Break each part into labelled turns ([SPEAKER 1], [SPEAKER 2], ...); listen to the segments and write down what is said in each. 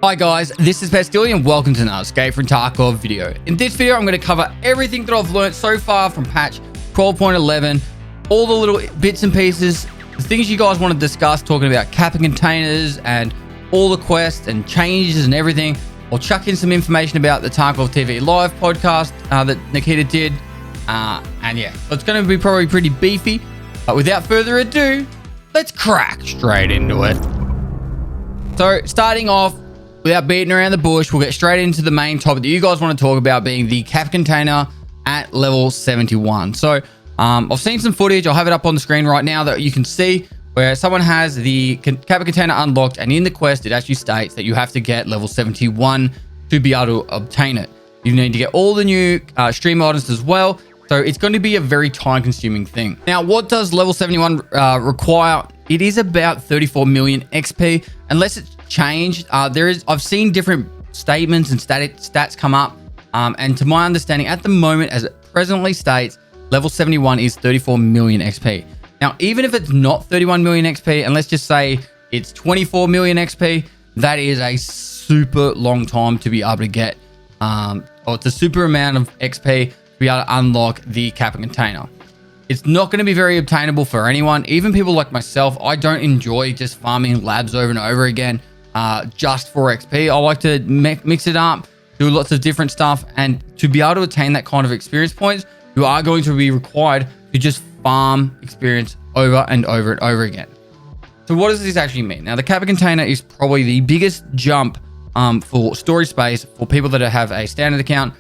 [SPEAKER 1] Hi guys, this is Pestily and welcome to another Escape from Tarkov video. In this video, I'm going to cover everything that I've learned so far from patch 12.11, all the little bits and pieces, the things you guys want to discuss, talking about Kappa containers and all the quests and changes and everything. I'll chuck in some information about the Tarkov TV live podcast that Nikita did. And yeah, so it's going to be probably pretty beefy. But without further ado, let's crack straight into it. So starting off, without beating around the bush, we'll get straight into the main topic that you guys want to talk about, being the Kappa container at level 71. So I've seen some footage. I'll have it up on the screen right now that you can see where someone has the Kappa container unlocked, and in the quest it actually states that you have to get level 71 to be able to obtain it. You need to get all the new stream items as well. So it's going to be a very time consuming thing. Now, what does level 71 require? It is about 34 million XP, unless it's changed. I've seen different statements and stats come up, and to my understanding at the moment, as it presently states, level 71 is 34 million XP. Now, even if it's not 31 million XP, and let's just say it's 24 million XP, that is a super long time to be able to get, or it's a super amount of XP to be able to unlock the Kappa container. It's not going to be very obtainable for anyone, even people like myself. I don't enjoy just farming labs over and over again just for XP. I like to mix it up, do lots of different stuff, and to be able to attain that kind of experience points, you are going to be required to just farm experience over and over and over again. So what does this actually mean? Now, the Kappa container is probably the biggest jump for storage space for people that have a standard account.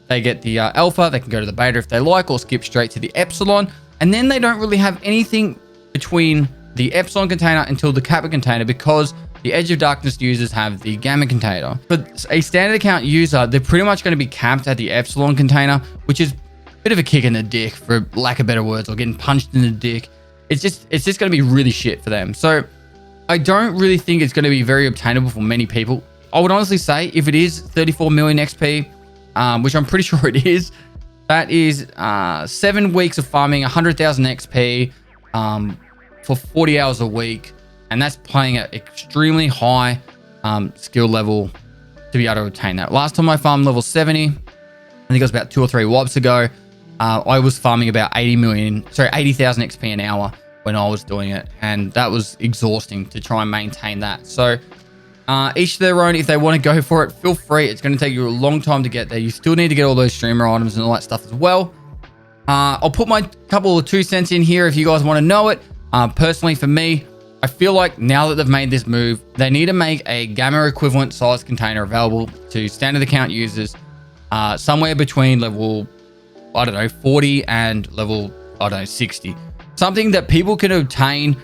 [SPEAKER 1] They get the alpha, they can go to the beta if they like, or skip straight to the epsilon, and then they don't really have anything between the epsilon container until the Kappa container, because the Edge of Darkness users have the gamma container. But a standard account user, they're pretty much going to be capped at the epsilon container, which is a bit of a kick in the dick, for lack of better words, or getting punched in the dick. It's just going to be really shit for them. So I don't really think it's going to be very obtainable for many people. I would honestly say if it is 34 million XP, which I'm pretty sure it is, that is 7 weeks of farming 100,000 XP for 40 hours a week, and that's playing at extremely high skill level to be able to obtain that. Last time I farmed level 70, I think it was about 2 or 3 WOBs ago, I was farming about 80,000 XP an hour when I was doing it, and that was exhausting to try and maintain that. So each to their own. If they want to go for it, feel free. It's going to take you a long time to get there. You still need to get all those streamer items and all that stuff as well. I'll put my couple of 2 cents in here if you guys want to know it. Personally, for me, I feel like now that they've made this move, they need to make a gamma equivalent size container available to standard account users somewhere between level, 40 and level, 60. Something that people can obtain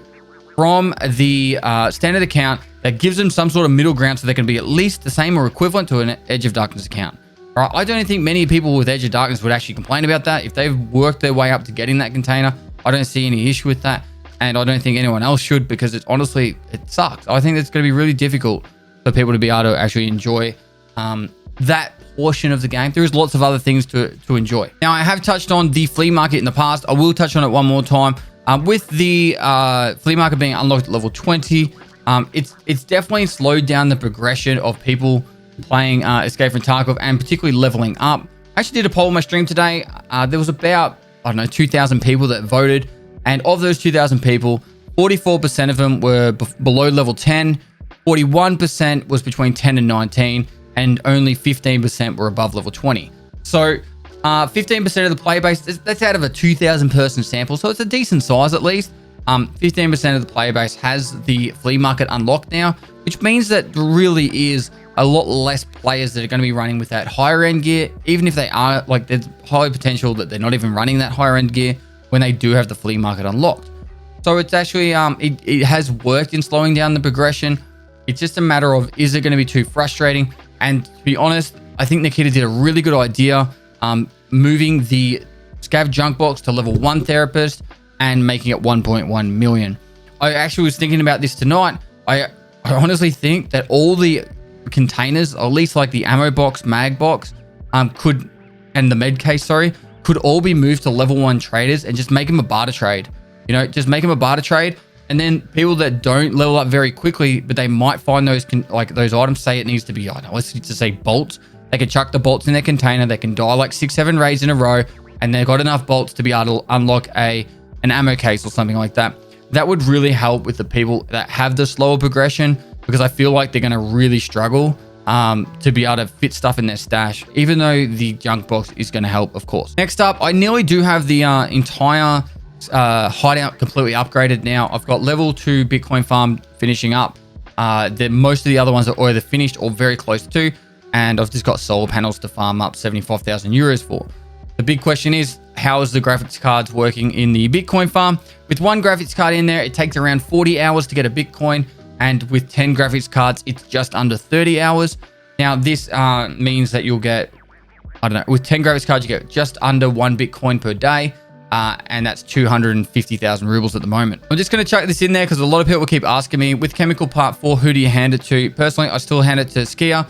[SPEAKER 1] from the standard account that gives them some sort of middle ground, so they can be at least the same or equivalent to an Edge of Darkness account. All right, I don't think many people with Edge of Darkness would actually complain about that. If they've worked their way up to getting that container, I don't see any issue with that, and I don't think anyone else should, because it's honestly, it sucks. I think it's going to be really difficult for people to be able to actually enjoy that portion of the game. There's lots of other things to enjoy. Now, I have touched on the Flea Market in the past. I will touch on it one more time. With the Flea Market being unlocked at level 20, it's definitely slowed down the progression of people playing Escape from Tarkov, and particularly leveling up. I actually did a poll on my stream today. There was about, 2,000 people that voted, and of those 2,000 people, 44% of them were below level 10, 41% was between 10 and 19, and only 15% were above level 20. So 15% of the player base, that's out of a 2,000 person sample, so it's a decent size at least. 15% of the player base has the Flea Market unlocked now, which means that there really is a lot less players that are going to be running with that higher end gear. Even if they are, there's high potential that they're not even running that higher end gear when they do have the Flea Market unlocked. So it's actually, it has worked in slowing down the progression. It's just a matter of, is it going to be too frustrating? And to be honest, I think Nikita did a really good idea moving the Scav Junk Box to level 1 Therapist and making it 1.1 million. I actually was thinking about this tonight. I honestly think that all the containers, or at least like the ammo box, mag box, and the med case, could all be moved to level 1 traders and just make them a barter trade. Just make them a barter trade. And then people that don't level up very quickly, but they might find those those items, say it needs to be, I don't know, let's just say bolts. They can chuck the bolts in their container. They can die like 6-7 raids in a row, and they've got enough bolts to be able to unlock an ammo case or something like that. That would really help with the people that have the slower progression, because I feel like they're going to really struggle to be able to fit stuff in their stash, even though the junk box is going to help, of course. Next up, I nearly do have the entire hideout completely upgraded now. I've got level 2 Bitcoin farm finishing up. Most of the other ones are either finished or very close to, and I've just got solar panels to farm up 75,000 euros for. The big question is, how is the graphics cards working in the Bitcoin farm? With one graphics card in there, it takes around 40 hours to get a Bitcoin, and with 10 graphics cards, it's just under 30 hours. Now, this means that you'll get, I don't know, with 10 graphics cards, you get just under 1 Bitcoin per day, and that's 250,000 rubles at the moment. I'm just going to chuck this in there because a lot of people keep asking me, with Chemical Part 4, who do you hand it to? Personally, I still hand it to Skier,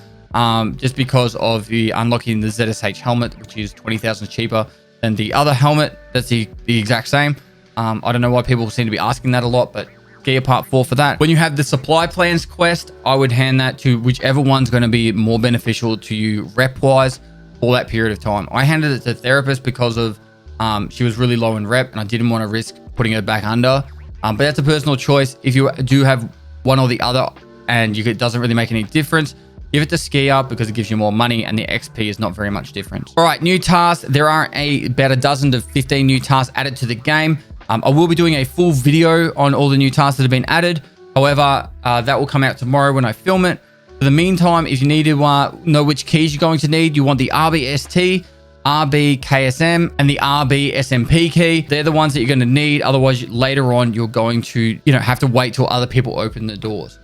[SPEAKER 1] just because of the unlocking the ZSH helmet, which is 20,000 cheaper than the other helmet. That's the exact same. I don't know why people seem to be asking that a lot, but Skier Part 4 for that. When you have the supply plans quest, I would hand that to whichever one's going to be more beneficial to you rep-wise for that period of time. I handed it to Therapist because of she was really low in rep, and I didn't want to risk putting her back under. But that's a personal choice. If you do have one or the other and it doesn't really make any difference, give it to Skier because it gives you more money and the XP is not very much different. All right, new tasks. There are about a dozen to 15 new tasks added to the game. I will be doing a full video on all the new tasks that have been added. However, that will come out tomorrow when I film it. For the meantime, if you need to know which keys you're going to need, you want the RBST, RBKSM, and the RBSMP key. They're the ones that you're going to need. Otherwise, later on, you're going to have to wait till other people open the doors.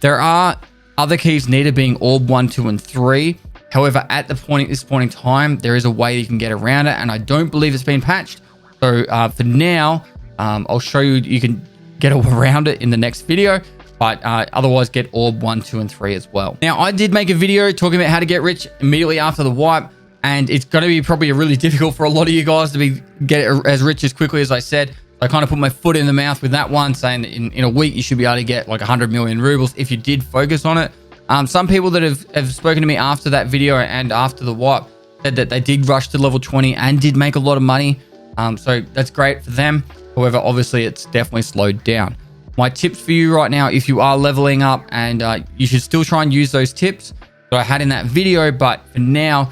[SPEAKER 1] There are other keys needed, being Orb 1, 2, and 3. However, at this point in time, there is a way you can get around it, and I don't believe it's been patched. So for now, I'll show you, you can get around it in the next video, but otherwise get Orb 1, 2, and 3 as well. Now, I did make a video talking about how to get rich immediately after the wipe, and it's going to be probably really difficult for a lot of you guys to get as rich as quickly as I said. I kind of put my foot in the mouth with that one, saying that in a week, you should be able to get like 100 million rubles if you did focus on it. Some people that have spoken to me after that video and after the wipe said that they did rush to level 20 and did make a lot of money. So that's great for them. However, obviously, it's definitely slowed down. My tips for you right now, if you are leveling up, and you should still try and use those tips that I had in that video, but for now,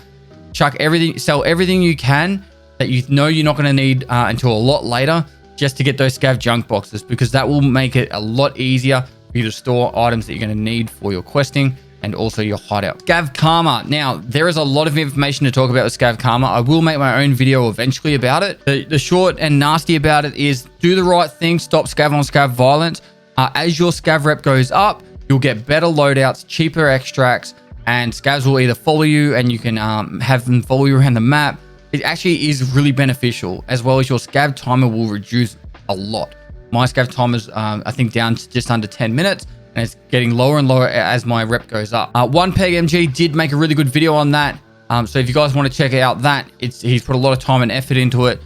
[SPEAKER 1] chuck everything, sell everything you can that you know you're not going to need until a lot later, just to get those scav junk boxes, because that will make it a lot easier for you to store items that you're going to need for your questing and also your hideout. Scav Karma. Now, there is a lot of information to talk about with Scav Karma. I will make my own video eventually about it. The short and nasty about it is do the right thing, stop scav on scav violence. As your scav rep goes up, you'll get better loadouts, cheaper extracts, and scavs will either follow you and you can have them follow you around the map. It actually is really beneficial, as well as your scav timer will reduce a lot. My scav timer is, I think, down to just under 10 minutes, and it's getting lower and lower as my rep goes up. One Peg MG did make a really good video on that. So if you guys want to check out that, he's put a lot of time and effort into it.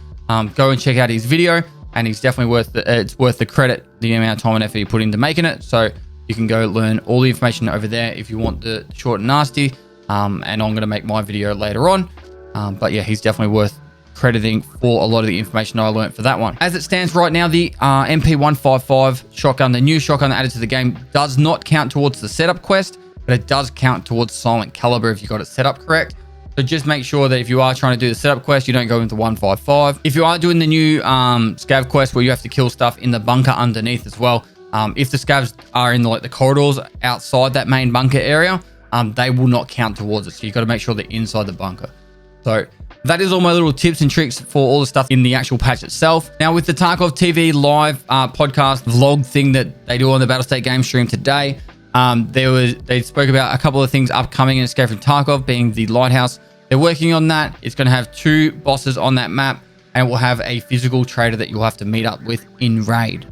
[SPEAKER 1] Go and check out his video, and he's definitely it's worth the credit, the amount of time and effort he put into making it. So you can go learn all the information over there if you want the short and nasty. And I'm going to make my video later on. But yeah, he's definitely worth crediting for a lot of the information I learned for that one. As it stands right now, the MP155 shotgun, the new shotgun added to the game, does not count towards the setup quest, but it does count towards Silent Caliber if you got it set up correct. So just make sure that if you are trying to do the setup quest, you don't go into 155. If you are doing the new scav quest where you have to kill stuff in the bunker underneath as well, if the scavs are in the corridors outside that main bunker area, they will not count towards it. So you've got to make sure they're inside the bunker. So that is all my little tips and tricks for all the stuff in the actual patch itself. Now, with the Tarkov TV live podcast vlog thing that they do on the Battlestate game stream today, they spoke about a couple of things upcoming in Escape from Tarkov, being the lighthouse. They're working on that. It's going to have 2 bosses on that map, and it will have a physical trader that you'll have to meet up with in raid.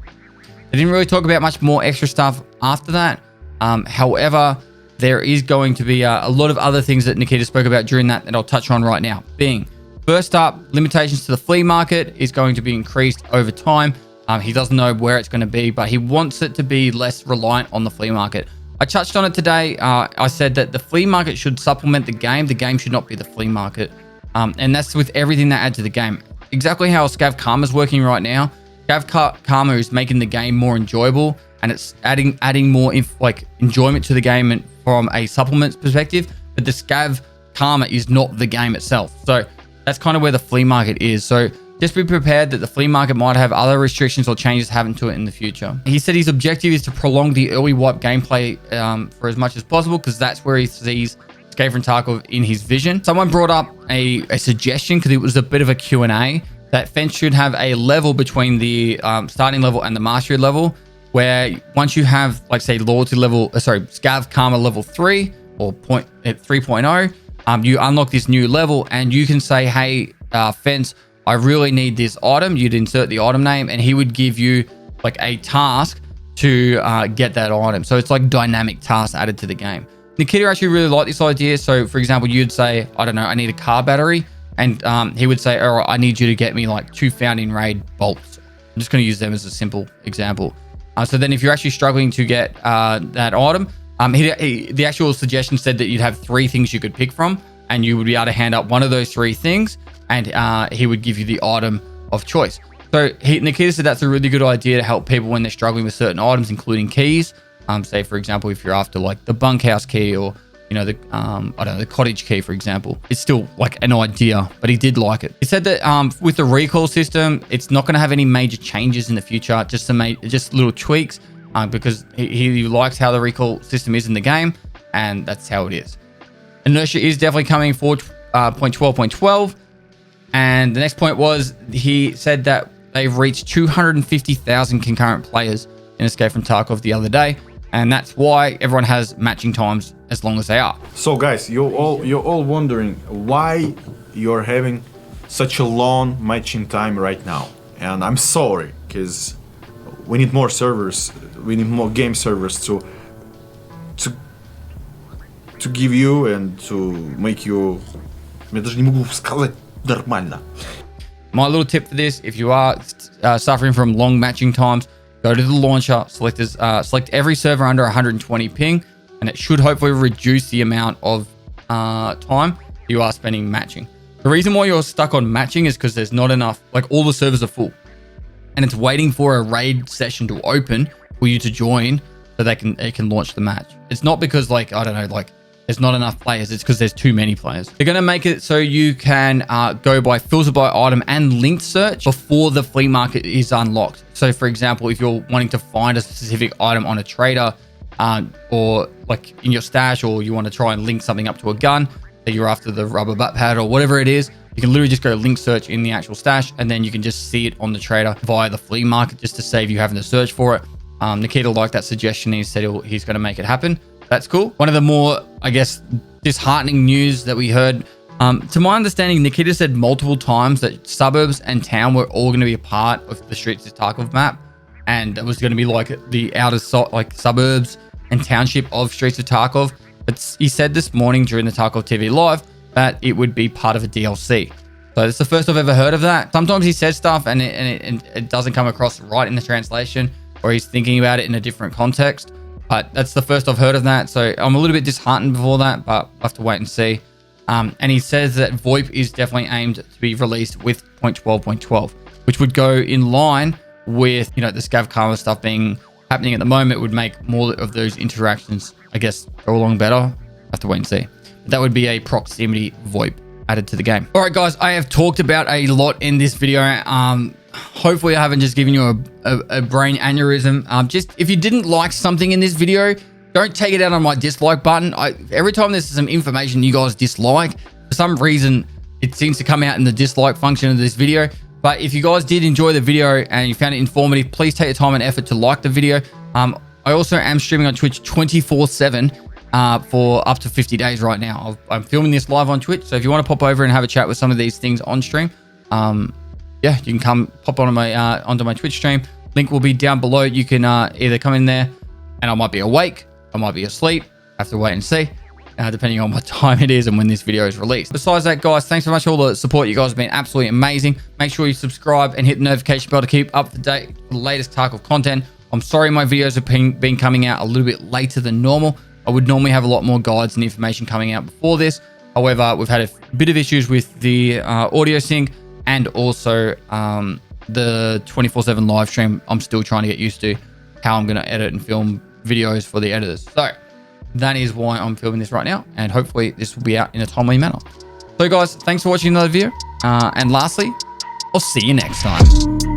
[SPEAKER 1] They didn't really talk about much more extra stuff after that. However, there is going to be a lot of other things that Nikita spoke about during that I'll touch on right now. Being, first up, limitations to the flea market is going to be increased over time. He doesn't know where it's going to be, but he wants it to be less reliant on the flea market. I touched on it today. I said that the flea market should supplement the game. The game should not be the flea market. And that's with everything that adds to the game. Exactly how Scav Karma is working right now. Scav Karma is making the game more enjoyable, and it's adding more enjoyment to the game and from a supplements perspective. But the Scav Karma is not the game itself. So that's kind of where the flea market is. So just be prepared that the flea market might have other restrictions or changes happen to it in the future. He said his objective is to prolong the early wipe gameplay for as much as possible, because that's where he sees Escape from Tarkov in his vision. Someone brought up a suggestion, because it was a bit of a Q&A, that Fence should have a level between the starting level and the mastery level, where once you have, like, say, loyalty level, Scav Karma level 3 or 3.0, you unlock this new level, and you can say, hey, Fence, I really need this item. You'd insert the item name, and he would give you like a task to get that item. So it's like dynamic tasks added to the game. Nikita actually really liked this idea. So for example, you'd say, I don't know, I need a car battery, and he would say, all right, I need you to get me like 2 founding raid bolts. I'm just going to use them as a simple example. So then if you're actually struggling to get that item, the actual suggestion said that you'd have 3 things you could pick from, and you would be able to hand up one of those 3 things, and he would give you the item of choice. So Nikita said that's a really good idea to help people when they're struggling with certain items, including keys. Say, for example, if you're after like the bunkhouse key, or you know, the I don't know, the cottage key, for example. It's still like an idea, but he did like it. He said that with the recall system, it's not going to have any major changes in the future, just little tweaks, because he likes how the recall system is in the game, and that's how it is. Inertia is definitely coming for 0.12.12. And the next point was, he said that they've reached 250,000 concurrent players in Escape from Tarkov the other day, and that's why everyone has matching times as long as they are.
[SPEAKER 2] So guys, you're all wondering why you're having such a long matching time right now. And I'm sorry, because we need more servers, we need more game servers to give you and to make you... Я даже не могу сказать нормально.
[SPEAKER 1] My little tip for this, if you are suffering from long matching times, go to the launcher, select every server under 120 ping, and it should hopefully reduce the amount of time you are spending matching. The reason why you're stuck on matching is because there's not enough, like all the servers are full, and it's waiting for a raid session to open for you to join so it can launch the match. It's not because, like, I don't know, like there's not enough players. It's because there's too many players. They're going to make it so you can go by filter by item and linked search before the flea market is unlocked. So for example, if you're wanting to find a specific item on a trader, or like in your stash, or you want to try and link something up to a gun, that you're after the rubber butt pad or whatever it is, you can literally just go link search in the actual stash, and then you can just see it on the trader via the flea market, just to save you having to search for it. Nikita liked that suggestion. He said he's going to make it happen. That's cool. One of the more, I guess, disheartening news that we heard, to my understanding, Nikita said multiple times that suburbs and town were all going to be a part of the Streets of Tarkov map, and it was going to be like the outer like suburbs and township of Streets of Tarkov. But he said this morning during the Tarkov TV live that it would be part of a DLC. So it's the first I've ever heard of that. Sometimes he says stuff and it doesn't come across right in the translation, or he's thinking about it in a different context. But that's the first I've heard of that. So I'm a little bit disheartened before that, but I'll have to wait and see. And he says that VoIP is definitely aimed to be released with 0.12.12, which would go in line with, you know, the Scav Karma stuff happening at the moment. Would make more of those interactions, I guess, go along better. I'll have to wait and see. But that would be a proximity VoIP added to the game. All right, guys, I have talked about a lot in this video. Hopefully I haven't just given you a brain aneurysm. Just if you didn't like something in this video, don't take it out on my dislike button. Every time there's some information you guys dislike, for some reason it seems to come out in the dislike function of this video. But if you guys did enjoy the video and you found it informative, please take the time and effort to like the video. I also am streaming on Twitch 24/7 for up to 50 days right now. I'm filming this live on Twitch, so if you want to pop over and have a chat with some of these things on stream, yeah, you can come pop onto my Twitch stream. Link will be down below. You can either come in there, and I might be awake, I might be asleep. I have to wait and see. depending on what time it is and when this video is released. Besides that, guys, thanks so much for all the support. You guys have been absolutely amazing. Make sure you subscribe and hit the notification bell to keep up to date with the latest Tarkov content. I'm sorry my videos have been coming out a little bit later than normal. I would normally have a lot more guides and information coming out before this. However, we've had a bit of issues with the audio sync and also the 24/7 live stream. I'm still trying to get used to how I'm going to edit and film videos for the editors. So that is why I'm filming this right now, and hopefully this will be out in a timely manner. So guys, thanks for watching another video. And lastly, I'll see you next time.